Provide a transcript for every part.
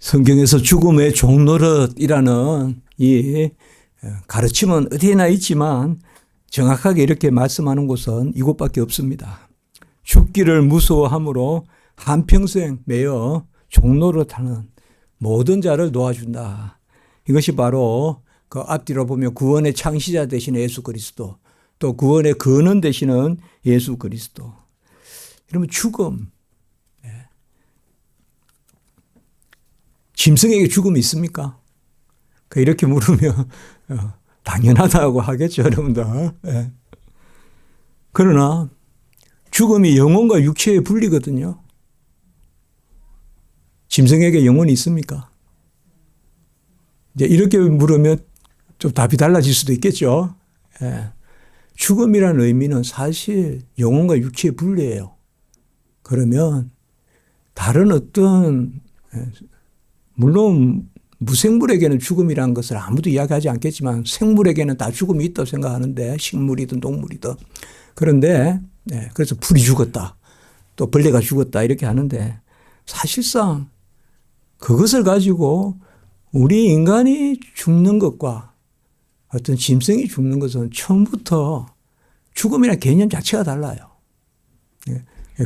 성경에서 죽음의 종노릇이라는 이 가르침은 어디에나 있지만 정확하게 이렇게 말씀하는 곳은 이곳밖에 없습니다. 죽기를 무서워함으로 한평생 매여 종노릇하는 모든 자를 놓아준다. 이것이 바로 그 앞뒤로 보면 구원의 창시자 되시는 예수 그리스도, 또 구원의 근원 되시는 예수 그리스도. 그러면 죽음, 짐승에게 죽음이 있습니까? 이렇게 물으면 당연하다고 하겠죠, 여러분들. 그러나 죽음이 영혼과 육체의 분리거든요. 짐승에게 영혼이 있습니까? 이제 이렇게 물으면 좀 답이 달라질 수도 있겠죠. 죽음이라는 의미는 사실 영혼과 육체의 분리예요. 그러면 다른 어떤 물론 무생물에게는 죽음이라는 것을 아무도 이야기하지 않겠지만 생물에게는 다 죽음이 있다고 생각하는데, 식물이든 동물이든. 그런데 그래서 풀이 죽었다, 또 벌레가 죽었다 이렇게 하는데, 사실상 그것을 가지고 우리 인간이 죽는 것과 어떤 짐승이 죽는 것은 처음부터 죽음이라는 개념 자체가 달라요.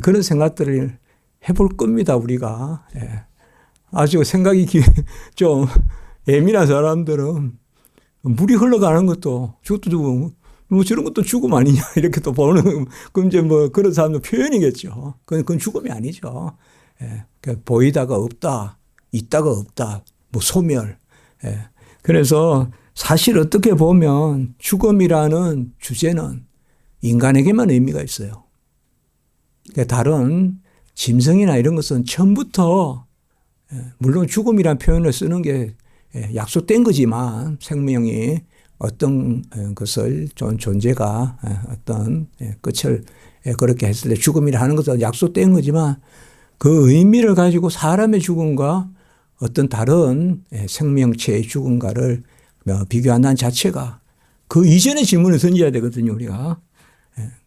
그런 생각들을 해볼 겁니다, 우리가. 아주 생각이 좀 예민한 사람들은 물이 흘러가는 것도 죽도 뭐 저런 것도 죽음 아니냐 이렇게 또 보는, 그럼 이제 뭐 그런 사람들 표현이겠죠. 그건 죽음이 아니죠. 보이다가 없다, 있다가 없다, 뭐 소멸. 그래서 사실 어떻게 보면 죽음이라는 주제는 인간에게만 의미가 있어요. 다른 짐승이나 이런 것은 처음부터 물론 죽음이라는 표현을 쓰는 게 약속된 거지만, 생명이 어떤 것을 존재가 어떤 끝을 그렇게 했을 때 죽음이라 하는 것은 약속된 거지만, 그 의미를 가지고 사람의 죽음과 어떤 다른 생명체의 죽음과를 비교한다는 자체가 그 이전의 질문을 던져야 되거든요, 우리가.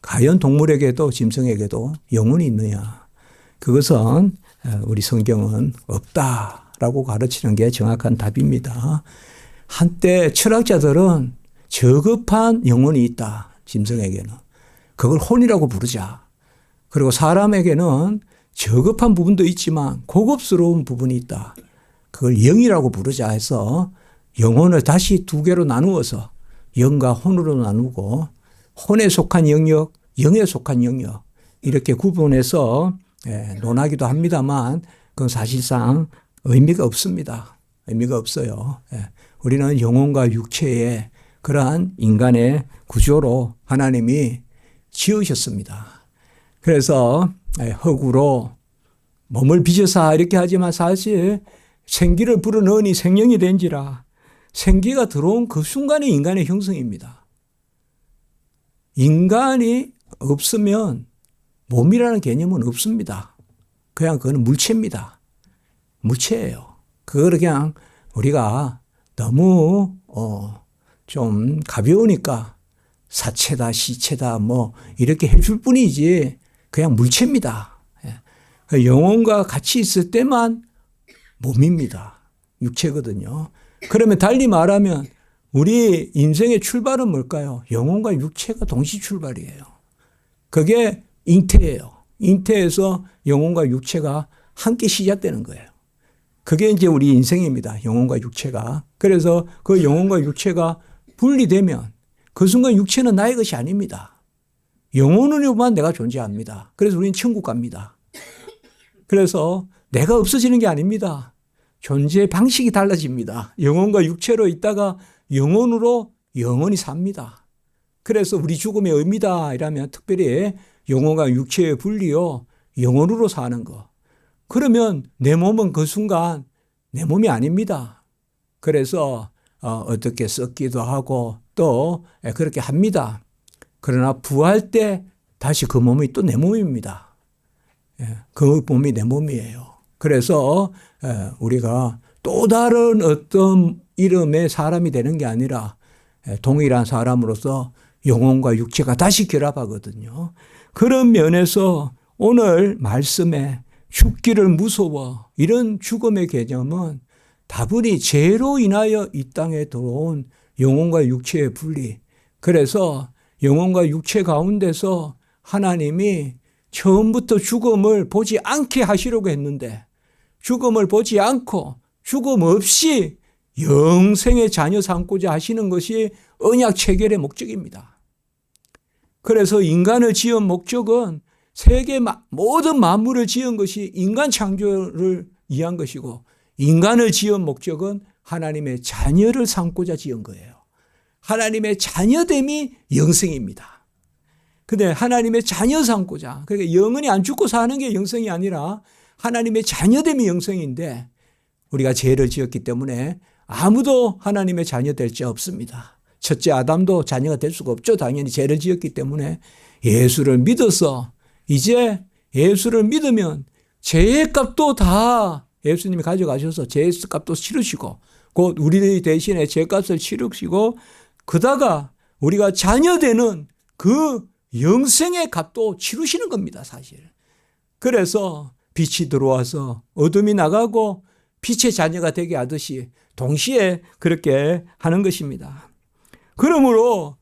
과연 동물에게도 짐승에게도 영혼이 있느냐. 그것은 우리 성경은 없다라고 가르치는 게 정확한 답입니다. 한때 철학자들은 저급한 영혼이 있다, 짐승에게는. 그걸 혼이라고 부르자. 그리고 사람에게는 저급한 부분도 있지만 고급스러운 부분이 있다, 그걸 영이라고 부르자 해서 영혼을 다시 두 개로 나누어서 영과 혼으로 나누고, 혼에 속한 영역, 영에 속한 영역 이렇게 구분해서 논하기도 합니다만, 그건 사실상 의미가 없습니다. 의미가 없어요. 우리는 영혼과 육체의 그러한 인간의 구조로 하나님이 지으셨습니다. 그래서 흙으로 몸을 빚어사 이렇게 하지만 사실 생기를 불어넣으니 생명이 된지라, 생기가 들어온 그 순간이 인간의 형성입니다. 인간이 없으면 몸이라는 개념은 없습니다. 그냥 그건 물체입니다. 물체예요. 그걸 그냥 우리가 너무 좀 가벼우니까 사체다, 시체다 뭐 이렇게 해줄 뿐이지 그냥 물체입니다. 영혼과 같이 있을 때만 몸입니다. 육체거든요. 그러면 달리 말하면 우리 인생의 출발은 뭘까요? 영혼과 육체가 동시 출발이에요. 그게 잉태예요. 잉태에서 영혼과 육체가 함께 시작되는 거예요. 그게 이제 우리 인생입니다. 영혼과 육체가. 그래서 그 영혼과 육체가 분리되면 그 순간 육체는 나의 것이 아닙니다. 영혼으로만 내가 존재합니다. 그래서 우리는 천국 갑니다. 그래서 내가 없어지는 게 아닙니다. 존재 방식이 달라집니다. 영혼과 육체로 있다가 영혼으로 영원히 삽니다. 그래서 우리 죽음의 의미다 이라면 특별히 영혼과 육체의 분리요, 영혼으로 사는 거. 그러면 내 몸은 그 순간 내 몸이 아닙니다. 그래서 어떻게 썩기도 하고 또 그렇게 합니다. 그러나 부활 때 다시 그 몸이 또 내 몸입니다. 그 몸이 내 몸이에요. 그래서 우리가 또 다른 어떤 이름의 사람이 되는 게 아니라 동일한 사람으로서 영혼과 육체가 다시 결합하거든요. 그런 면에서 오늘 말씀에 죽기를 무서워. 이런 죽음의 개념은 다분히 죄로 인하여 이 땅에 들어온 영혼과 육체의 분리. 그래서 영혼과 육체 가운데서 하나님이 처음부터 죽음을 보지 않게 하시려고 했는데 죽음을 보지 않고 죽음 없이 영생의 자녀 삼고자 하시는 것이 언약 체결의 목적입니다. 그래서 인간을 지은 목적은 세계 모든 만물을 지은 것이 인간 창조를 위한 것이고 인간을 지은 목적은 하나님의 자녀를 삼고자 지은 거예요. 하나님의 자녀됨이 영생입니다. 근데 하나님의 자녀 삼고자, 그러니까 영원히 안 죽고 사는 게 영생이 아니라 하나님의 자녀됨이 영생인데 우리가 죄를 지었기 때문에 아무도 하나님의 자녀 될 자 없습니다. 첫째 아담도 자녀가 될 수가 없죠. 당연히 죄를 지었기 때문에 예수를 믿어서 이제 예수를 믿으면 죄의 값도 다 예수님이 가져가셔서 죄의 값도 치르시고 곧 우리 대신에 죄값을 치르시고 그다가 우리가 자녀 되는 그 영생의 값도 치르시는 겁니다, 사실. 그래서 빛이 들어와서 어둠이 나가고 빛의 자녀가 되게 하듯이 동시에 그렇게 하는 것입니다. 그러므로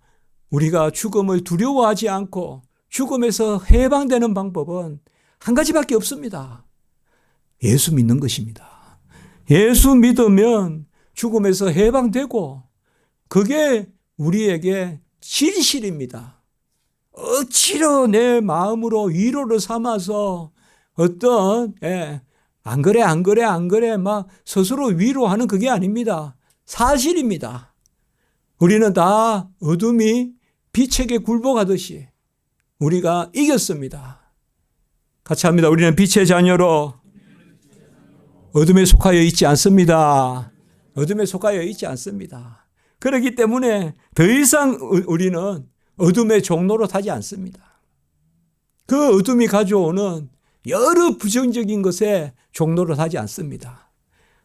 우리가 죽음을 두려워하지 않고 죽음에서 해방되는 방법은 한 가지밖에 없습니다. 예수 믿는 것입니다. 예수 믿으면 죽음에서 해방되고 그게 우리에게 진실입니다. 억지로 내 마음으로 위로를 삼아서 어떤 안 그래 막 스스로 위로하는 그게 아닙니다. 사실입니다. 우리는 다 어둠이 빛에게 굴복하듯이 우리가 이겼습니다. 같이 합니다. 우리는 빛의 자녀로 어둠에 속하여 있지 않습니다. 어둠에 속하여 있지 않습니다. 그렇기 때문에 더 이상 우리는 어둠의 종로로 타지 않습니다. 그 어둠이 가져오는 여러 부정적인 것에 종로로 타지 않습니다.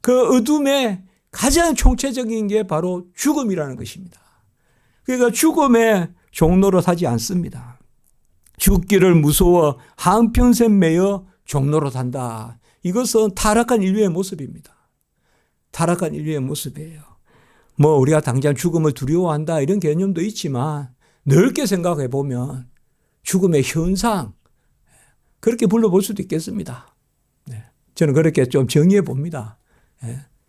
그 어둠의 가장 총체적인 게 바로 죽음이라는 것입니다. 그러니까 죽음의 종로로 타지 않습니다. 죽기를 무서워 한평생 매여 종로로 탄다. 이것은 타락한 인류의 모습입니다. 타락한 인류의 모습이에요. 뭐 우리가 당장 죽음을 두려워한다 이런 개념도 있지만 넓게 생각해 보면 죽음의 현상 그렇게 불러볼 수도 있겠습니다. 저는 그렇게 좀 정의해 봅니다.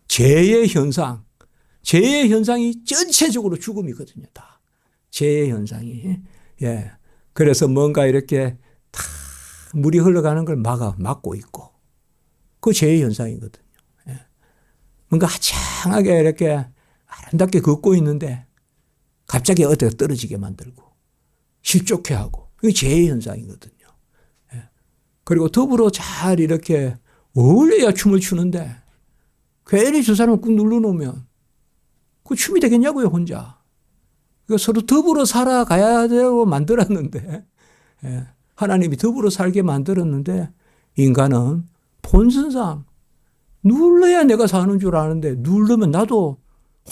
죄의 현상, 죄의 현상이 전체적으로 죽음이거든요. 다 죄의 현상이. 그래서 뭔가 이렇게 다 물이 흘러가는 걸 막고 있고 그 죄의 현상이거든요. 뭔가 화창하게 이렇게 아름답게 걷고 있는데 갑자기 어디가 떨어지게 만들고 실족해 하고 그게 죄의 현상이거든요. 그리고 더불어 잘 이렇게 어울려야 춤을 추는데 괜히 저 사람을 꾹 눌러놓으면 그 춤이 되겠냐고요, 혼자. 그러니까 서로 더불어 살아가야 되고 만들었는데 하나님이 더불어 살게 만들었는데 인간은 본성상 눌러야 내가 사는 줄 아는데 누르면 나도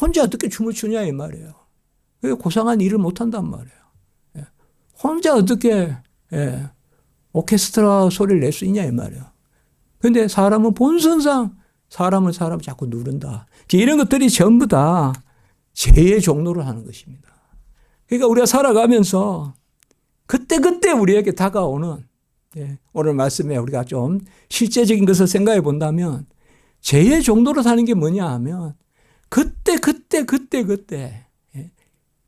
혼자 어떻게 춤을 추냐 이 말이에요. 고상한 일을 못한단 말이에요. 혼자 어떻게 오케스트라 소리를 낼 수 있냐 이 말이에요. 그런데 사람은 본성상 사람을 자꾸 누른다. 이런 것들이 전부 다 죄의 종로를 하는 것입니다. 그러니까 우리가 살아가면서 그때그때 우리에게 다가오는 오늘 말씀에 우리가 좀 실제적인 것을 생각해 본다면 죄의 종로로 사는 게 뭐냐 하면 그때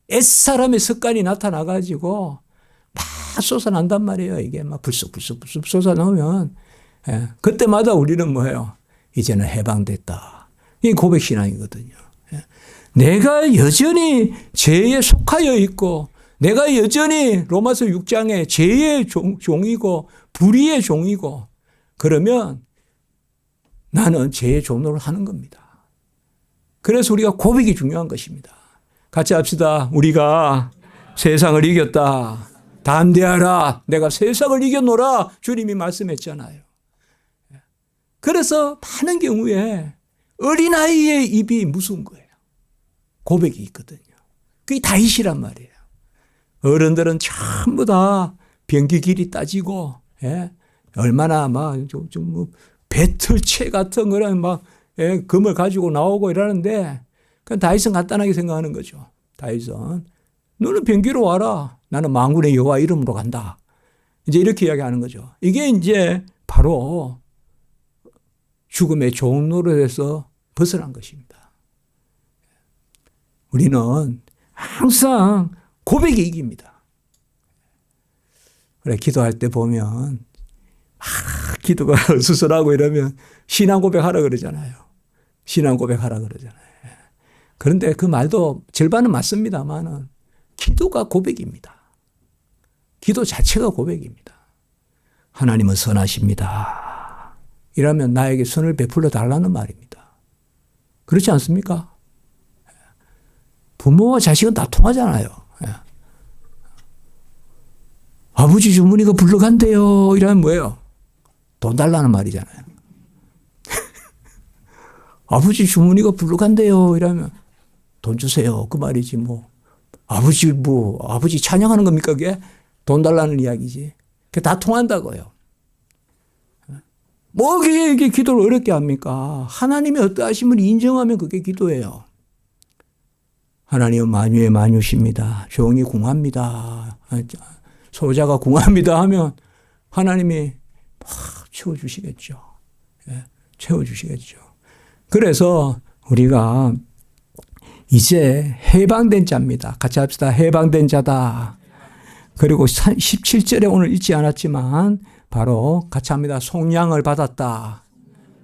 옛사람의 습관이 나타나가지고 막 솟아난단 말이에요. 이게 막 불쑥 솟아나오면 그때마다 우리는 뭐예요? 이제는 해방됐다. 이게 고백신앙이거든요. 내가 여전히 죄에 속하여 있고 내가 여전히 로마서 6장에 죄의 종이고 불의의 종이고 그러면 나는 죄의 종로를 하는 겁니다. 그래서 우리가 고백이 중요한 것입니다. 같이 합시다. 우리가 세상을 이겼다. 담대하라. 내가 세상을 이겨노라. 주님이 말씀했잖아요. 그래서 많은 경우에 어린아이의 입이 무서운 거예요. 고백이 있거든요. 그게 다윗이란 말이에요. 어른들은 전부 다 병기 길이 따지고 얼마나 막 좀 배틀채 같은 거랑 막 금을 가지고 나오고 이러는데 그냥 다윗은 간단하게 생각하는 거죠. 다윗은 너는 병기로 와라. 나는 만군의 여호와 이름으로 간다. 이제 이렇게 이야기하는 거죠. 이게 이제 바로 죽음의 종로에서 벗어난 것입니다. 우리는 항상 고백이 이깁니다. 그래, 기도할 때 보면 기도가 수술하고 이러면 신앙 고백하라 그러잖아요. 신앙 고백하라 그러잖아요. 그런데 그 말도 절반은 맞습니다만은 기도가 고백입니다. 기도 자체가 고백입니다. 하나님은 선하십니다. 이러면 나에게 선을 베풀어 달라는 말입니다. 그렇지 않습니까? 부모와 자식은 다 통하잖아요. 아버지 주머니가 불러간대요. 이러면 뭐예요? 돈 달라는 말이잖아요. 아버지 주머니가 불러간대요. 이러면 돈 주세요. 그 말이지 뭐. 아버지 찬양하는 겁니까 그게? 돈 달라는 이야기지. 그게 다 통한다고요. 뭐 이게 기도를 어렵게 합니까? 하나님의 어떠하심을 인정하면 그게 기도예요. 하나님은 만유의 만유십니다. 종이 궁합니다. 소자가 궁합니다 하면 하나님이 확 채워주시겠죠. 채워주시겠죠. 그래서 우리가 이제 해방된 자입니다. 같이 합시다. 해방된 자다. 그리고 17절에 오늘 읽지 않았지만 바로 같이 합니다. 속량을 받았다.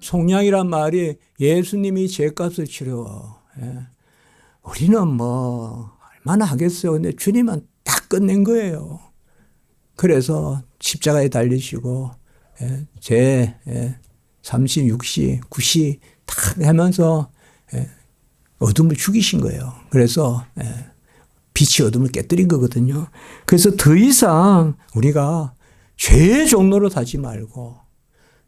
속량이란 말이 예수님이 죄값을 치러. 우리는 뭐 얼마나 하겠어요. 근데 주님은 딱 끝낸 거예요. 그래서 십자가에 달리시고 제 36시, 9시 탁 하면서 어둠을 죽이신 거예요. 그래서 빛이 어둠을 깨뜨린 거거든요. 그래서 더 이상 우리가 죄의 종로로 하지 말고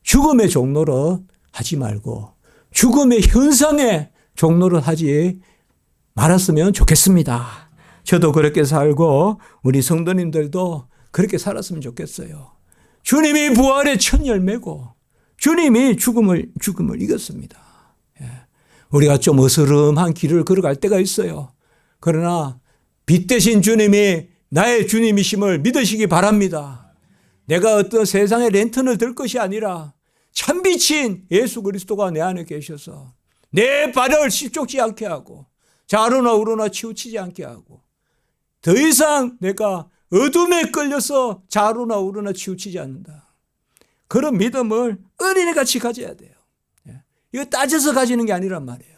죽음의 종로로 하지 말고 죽음의 현상의 종로로 하지 말았으면 좋겠습니다. 저도 그렇게 살고 우리 성도님들도 그렇게 살았으면 좋겠어요. 주님이 부활의 첫 열매고 주님이 죽음을 이겼습니다. 우리가 좀 어스름한 길을 걸어갈 때가 있어요. 그러나 빛 대신 주님이 나의 주님이심을 믿으시기 바랍니다. 내가 어떤 세상의 랜턴을 들 것이 아니라 참빛인 예수 그리스도가 내 안에 계셔서 내 발을 실족지 않게 하고 좌로나 우로나 치우치지 않게 하고 더 이상 내가 어둠에 끌려서 좌로나 우로나 치우치지 않는다. 그런 믿음을 어린애같이 가져야 돼요. 이거 따져서 가지는 게 아니란 말이에요.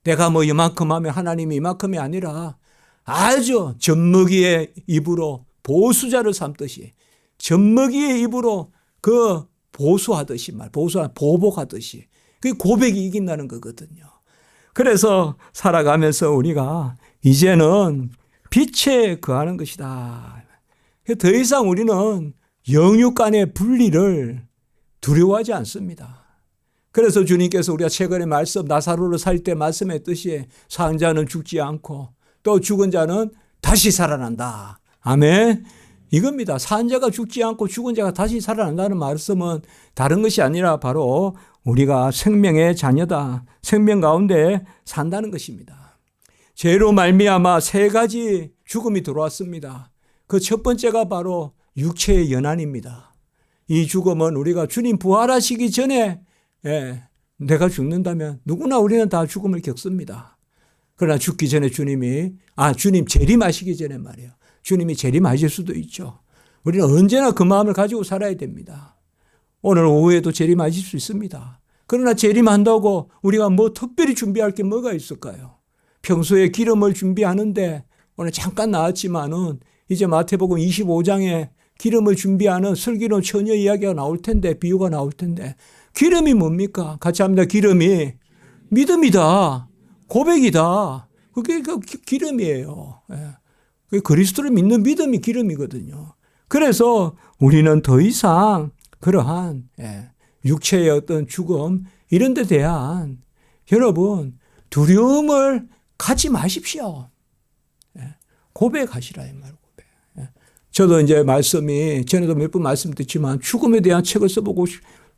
내가 뭐 이만큼 하면 하나님이 이만큼이 아니라 아주 젖먹이의 입으로 보수자를 삼듯이 젖먹이의 입으로 그 보수하듯이 보복하듯이 그게 고백이 이긴다는 거거든요. 그래서 살아가면서 우리가 이제는 빛에 거하는 것이다. 더 이상 우리는 영육 간의 분리를 두려워하지 않습니다. 그래서 주님께서 우리가 최근에 말씀 나사로를 살 때 말씀했듯이 산 자는 죽지 않고 또 죽은 자는 다시 살아난다. 아멘. 이겁니다. 산 자가 죽지 않고 죽은 자가 다시 살아난다는 말씀은 다른 것이 아니라 바로 우리가 생명의 자녀다. 생명 가운데 산다는 것입니다. 죄로 말미암아 세 가지 죽음이 들어왔습니다. 그 첫 번째가 바로 육체의 연한입니다. 이 죽음은 우리가 주님 부활하시기 전에 내가 죽는다면 누구나 우리는 다 죽음을 겪습니다. 그러나 죽기 전에 주님 재림하시기 전에 말이에요. 주님이 재림하실 수도 있죠. 우리는 언제나 그 마음을 가지고 살아야 됩니다. 오늘 오후에도 재림하실 수 있습니다. 그러나 재림한다고 우리가 뭐 특별히 준비할 게 뭐가 있을까요? 평소에 기름을 준비하는데 오늘 잠깐 나왔지만은 이제 마태복음 25장에 기름을 준비하는 슬기로운 처녀 이야기가 나올 텐데 비유가 나올 텐데 기름이 뭡니까? 같이 합니다. 기름이 믿음이다. 고백이다. 그게 그 기름이에요. 그 그리스도를 믿는 믿음이 기름이거든요. 그래서 우리는 더 이상 그러한 육체의 어떤 죽음 이런 데 대한 여러분 두려움을 갖지 마십시오. 고백하시라 이 말 고백. 저도 이제 말씀이 전에도 몇 번 말씀드렸지만 죽음에 대한 책을 써보고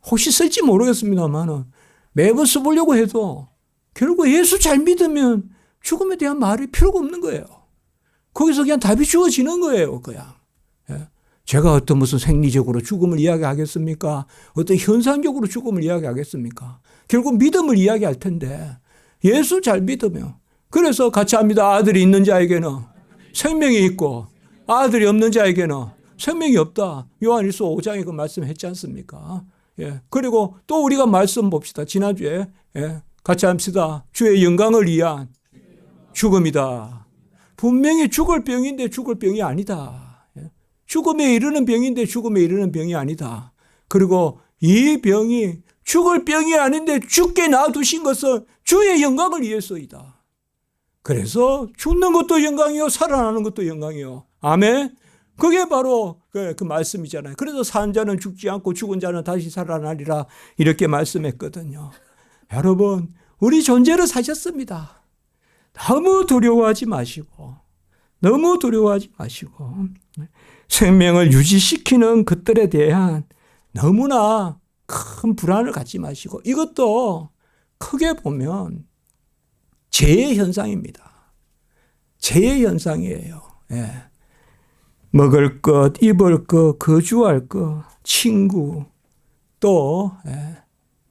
혹시 쓸지 모르겠습니다만 매번 써보려고 해도 결국 예수 잘 믿으면 죽음에 대한 말이 필요가 없는 거예요. 거기서 그냥 답이 주어지는 거예요. 그냥. 제가 어떤 무슨 생리적으로 죽음을 이야기하겠습니까? 어떤 현상적으로 죽음을 이야기하겠습니까? 결국 믿음을 이야기할 텐데 예수 잘 믿으면 그래서 같이 합니다. 아들이 있는 자에게는 생명이 있고 아들이 없는 자에게는 생명이 없다. 요한일서 5장에 그 말씀했지 않습니까? 예. 그리고 또 우리가 말씀 봅시다. 지난주에 같이 합시다. 주의 영광을 위한 죽음이다. 분명히 죽을 병인데 죽을 병이 아니다. 죽음에 이르는 병인데 죽음에 이르는 병이 아니다. 그리고 이 병이 죽을 병이 아닌데 죽게 놔두신 것은 주의 영광을 위해서이다. 그래서 죽는 것도 영광이요 살아나는 것도 영광이요. 아멘. 그게 바로 그 말씀이잖아요. 그래서 산 자는 죽지 않고 죽은 자는 다시 살아나리라 이렇게 말씀했거든요. 여러분 우리 존재를 사셨습니다. 너무 두려워하지 마시고 생명을 유지시키는 것들에 대한 너무나 큰 불안을 갖지 마시고 이것도 크게 보면 재해 현상입니다. 재해 현상이에요. 예. 먹을 것, 입을 것, 거주할 것, 친구, 또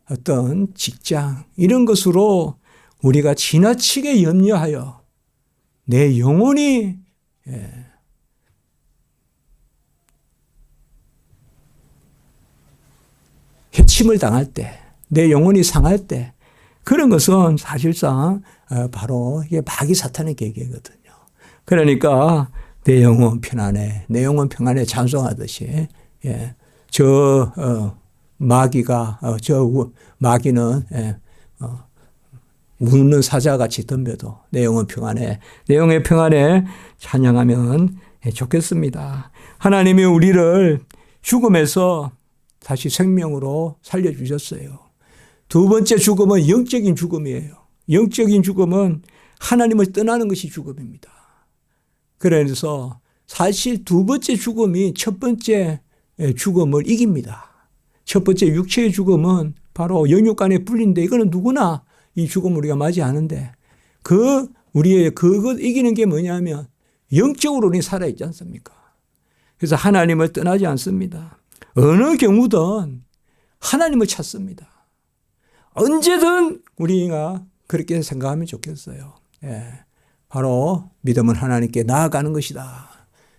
어떤 직장 이런 것으로 우리가 지나치게 염려하여 내 영혼이 해침을 당할 때, 내 영혼이 상할 때 그런 것은 사실상 바로 이게 마귀 사탄의 계계거든요. 그러니까 내 영혼 편안해, 내 영혼 평안해 찬송하듯이 마귀는 우는 사자같이 덤벼도 내 영혼 평안해, 내 영혼 평안해 찬양하면 좋겠습니다. 하나님이 우리를 죽음에서 다시 생명으로 살려주셨어요. 두 번째 죽음은 영적인 죽음이에요. 영적인 죽음은 하나님을 떠나는 것이 죽음입니다. 그래서 사실 두 번째 죽음이 첫 번째 죽음을 이깁니다. 첫 번째 육체의 죽음은 바로 영육간의 분리인데 이거는 누구나 이 죽음을 우리가 맞이하는데 우리의 그것 이기는 게 뭐냐면 영적으로 우리 살아있지 않습니까? 그래서 하나님을 떠나지 않습니다. 어느 경우든 하나님을 찾습니다. 언제든 우리가 그렇게 생각하면 좋겠어요. 바로 믿음은 하나님께 나아가는 것이다.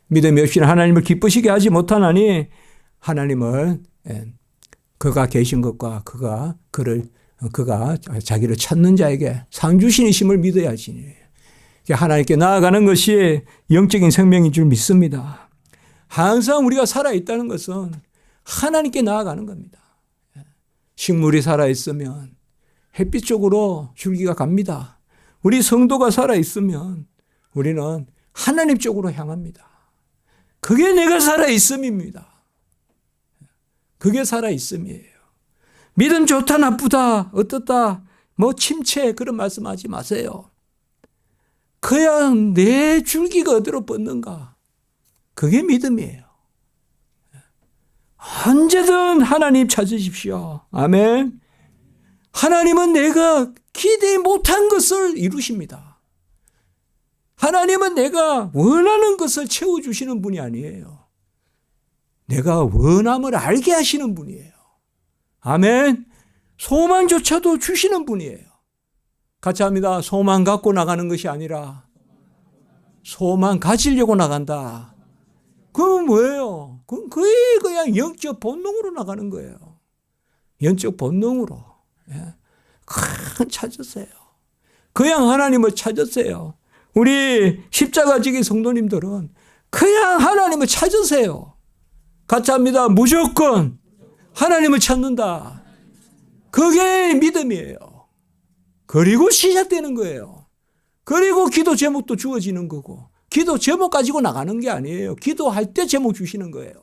믿음이 없이는 하나님을 기쁘시게 하지 못하나니 하나님을 그가 계신 것과 그가 자기를 찾는 자에게 상 주시니심을 믿어야지. 하나님께 나아가는 것이 영적인 생명인 줄 믿습니다. 항상 우리가 살아있다는 것은 하나님께 나아가는 겁니다. 식물이 살아있으면 햇빛 쪽으로 줄기가 갑니다. 우리 성도가 살아있으면 우리는 하나님 쪽으로 향합니다. 그게 내가 살아있음입니다. 그게 살아있음이에요. 믿음 좋다 나쁘다 어떻다 뭐 침체 그런 말씀하지 마세요. 그냥 내 줄기가 어디로 뻗는가 그게 믿음이에요. 언제든 하나님 찾으십시오. 아멘. 하나님은 내가 기대 못한 것을 이루십니다. 하나님은 내가 원하는 것을 채워주시는 분이 아니에요. 내가 원함을 알게 하시는 분이에요. 아멘. 소망조차도 주시는 분이에요. 같이 합니다. 소망 갖고 나가는 것이 아니라 소망 가지려고 나간다. 그건 뭐예요? 그건 거의 그냥 영적 본능으로 나가는 거예요. 영적 본능으로. 찾으세요. 그냥 하나님을 찾으세요. 우리 십자가지기 성도님들은 그냥 하나님을 찾으세요. 같이 합니다. 무조건 하나님을 찾는다. 그게 믿음이에요. 그리고 시작되는 거예요. 그리고 기도 제목도 주어지는 거고 기도 제목 가지고 나가는 게 아니에요. 기도할 때 제목 주시는 거예요.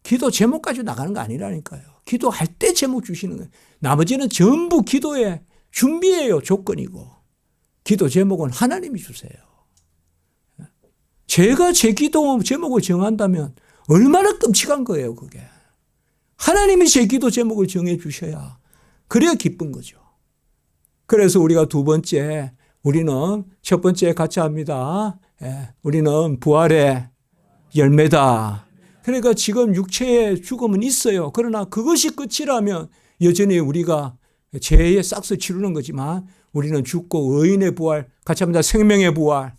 기도 제목 가지고 나가는 거 아니라니까요. 기도할 때 제목 주시는 거예요. 나머지는 전부 기도의 준비예요. 조건이고. 기도 제목은 하나님이 주세요. 제가 제 기도 제목을 정한다면 얼마나 끔찍한 거예요, 그게. 하나님이 제 기도 제목을 정해 주셔야 그래야 기쁜 거죠. 그래서 우리가 두 번째, 우리는 첫 번째 같이 합니다. 우리는 부활의 열매다. 그러니까 지금 육체의 죽음은 있어요. 그러나 그것이 끝이라면 여전히 우리가 죄의 싹스 치르는 거지만 우리는 죽고 의인의 부활, 같이 합니다. 생명의 부활,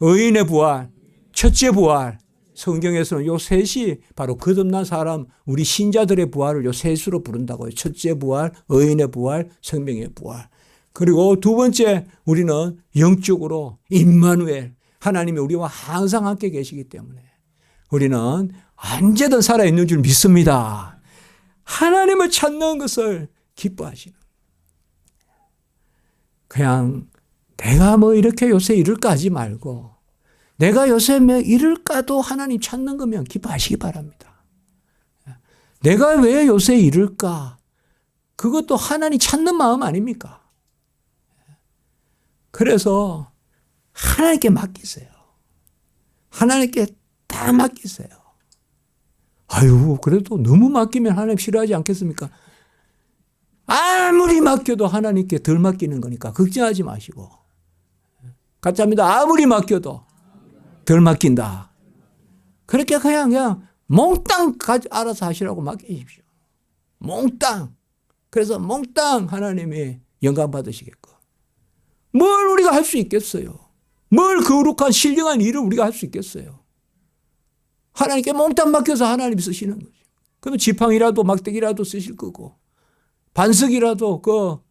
의인의 부활, 첫째 부활. 성경에서는 요 셋이 바로 거듭난 사람, 우리 신자들의 부활을 요 셋으로 부른다고요. 첫째 부활, 의인의 부활, 생명의 부활. 그리고 두 번째, 우리는 영적으로 임마누엘, 하나님이 우리와 항상 함께 계시기 때문에 우리는 언제든 살아있는 줄 믿습니다. 하나님을 찾는 것을 기뻐하시는. 그냥 내가 뭐 이렇게 요새 이럴까 하지 말고 내가 요새 뭐 이럴까도 하나님 찾는 거면 기뻐하시기 바랍니다. 내가 왜 요새 이럴까? 그것도 하나님 찾는 마음 아닙니까? 그래서 하나님께 맡기세요. 하나님께 다 맡기세요. 아유, 그래도 너무 맡기면 하나님 싫어하지 않겠습니까? 아무리 맡겨도 하나님께 덜 맡기는 거니까 걱정하지 마시고. 같이 합니다. 아무리 맡겨도 덜 맡긴다. 그렇게 그냥 몽땅 알아서 하시라고 맡기십시오. 몽땅. 그래서 몽땅 하나님이 영광 받으시겠고. 뭘 우리가 할 수 있겠어요? 뭘 거룩한 신령한 일을 우리가 할 수 있겠어요? 하나님께 몽땅 맡겨서 하나님이 쓰시는 거죠. 그러면 지팡이라도 막대기라도 쓰실 거고 반석이라도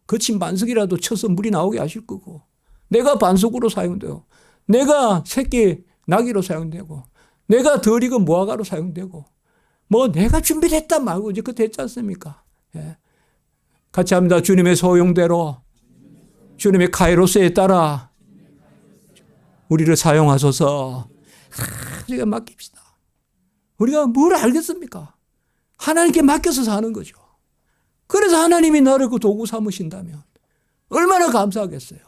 거친 반석이라도 쳐서 물이 나오게 하실 거고 내가 반석으로 사용되고 내가 새끼 나귀로 사용되고 내가 덜 익은 무화과로 사용되고 뭐 내가 준비됐단 말고 이제 그 됐지 않습니까? 예. 같이 합니다. 주님의 소용대로 주님의 카이로스에 따라 우리를 사용하소서. 우리가 맡깁시다. 우리가 뭘 알겠습니까? 하나님께 맡겨서 사는 거죠. 그래서 하나님이 나를 그 도구 삼으신다면 얼마나 감사하겠어요.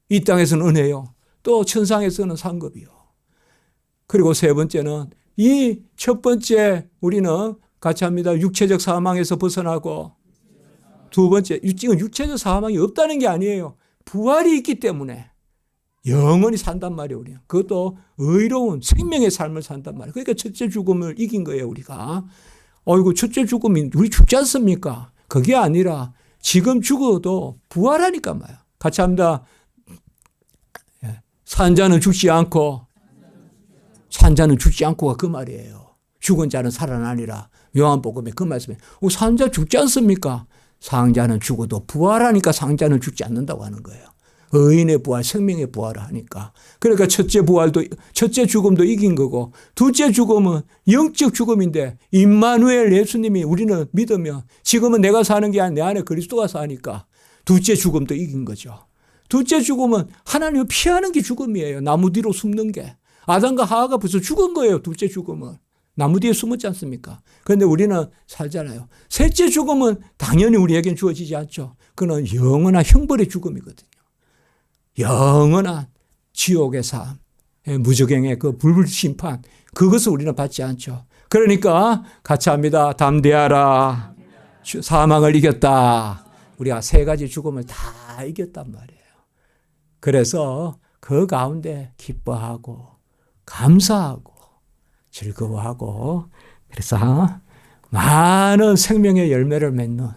이 땅에서는 은혜요. 또 천상에서는 상급이요. 그리고 세 번째는 이 첫 번째 우리는 같이 합니다. 육체적 사망에서 벗어나고 두 번째, 지금 육체적 사망이 없다는 게 아니에요. 부활이 있기 때문에 영원히 산단 말이에요. 우리는. 그것도 의로운 생명의 삶을 산단 말이에요. 그러니까 첫째 죽음을 이긴 거예요. 우리가. 어이구 첫째 죽음이 우리 죽지 않습니까? 그게 아니라 지금 죽어도 부활하니까 말이야. 같이 합니다. 산자는 죽지 않고 산자는 죽지 않고가 그 말이에요. 죽은 자는 살아나리라. 요한복음에 그 말씀에 산자 죽지 않습니까? 상자는 죽어도 부활하니까 상자는 죽지 않는다고 하는 거예요. 의인의 부활, 생명의 부활을 하니까. 그러니까 첫째 죽음도 이긴 거고 둘째 죽음은 영적 죽음인데 임마누엘 예수님이 우리는 믿으면 지금은 내가 사는 게 아니라 내 안에 그리스도가 사니까 둘째 죽음도 이긴 거죠. 둘째 죽음은 하나님을 피하는 게 죽음이에요. 나무 뒤로 숨는 게. 아담과 하와가 벌써 죽은 거예요. 둘째 죽음은. 나무 뒤에 숨었지 않습니까? 그런데 우리는 살잖아요. 셋째 죽음은 당연히 우리에겐 주어지지 않죠. 그는 영원한 형벌의 죽음이거든요. 영원한 지옥의 삶, 무저갱의 그 불심판, 그것을 우리는 받지 않죠. 그러니까 같이 합니다. 담대하라. 사망을 이겼다. 우리가 세 가지 죽음을 다 이겼단 말이에요. 그래서 그 가운데 기뻐하고 감사하고 즐거워하고 그래서 많은 생명의 열매를 맺는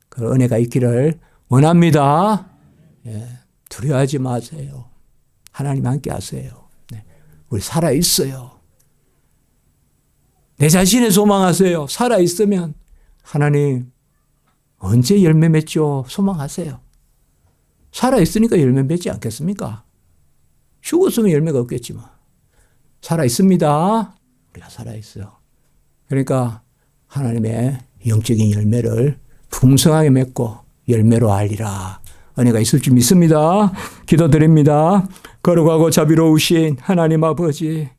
그 은혜가 있기를 원합니다. 예, 두려워하지 마세요. 하나님 함께 하세요. 네, 우리 살아있어요. 내 자신에 소망하세요. 살아있으면 하나님 언제 열매 맺죠? 소망하세요. 살아있으니까 열매 맺지 않겠습니까? 죽었으면 열매가 없겠지만 살아있습니다. 우리가 살아있어요. 그러니까 하나님의 영적인 열매를 풍성하게 맺고 열매로 알리라. 은혜가 있을 줄 믿습니다. 기도드립니다. 거룩하고 자비로우신 하나님 아버지,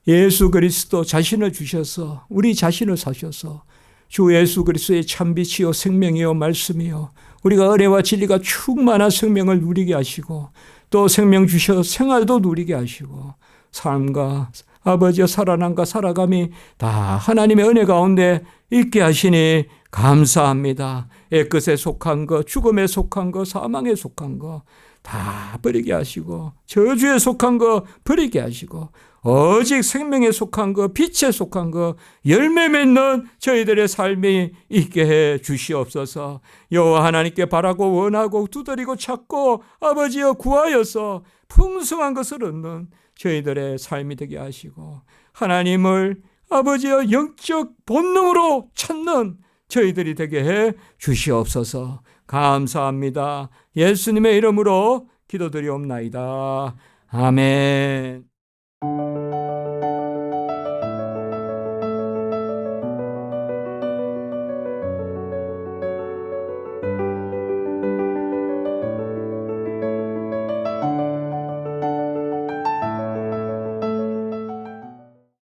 예수 그리스도 자신을 주셔서 우리 자신을 사셔서 주 예수 그리스도의 참빛이요 생명이요 말씀이요 우리가 은혜와 진리가 충만한 생명을 누리게 하시고 또 생명 주셔 생활도 누리게 하시고 삶과 아버지여 살아남과 살아감이 다 하나님의 은혜 가운데 있게 하시니 감사합니다. 애끝에 속한 것, 죽음에 속한 것, 사망에 속한 것 다 버리게 하시고 저주에 속한 것 버리게 하시고 오직 생명에 속한 것, 빛에 속한 것, 열매 맺는 저희들의 삶이 있게 해 주시옵소서. 여호와 하나님께 바라고 원하고 두드리고 찾고 아버지여 구하여서 풍성한 것을 얻는 저희들의 삶이 되게 하시고 하나님을 아버지여 영적 본능으로 찾는 저희들이 되게 해 주시옵소서. 감사합니다. 예수님의 이름으로 기도드리옵나이다. 아멘.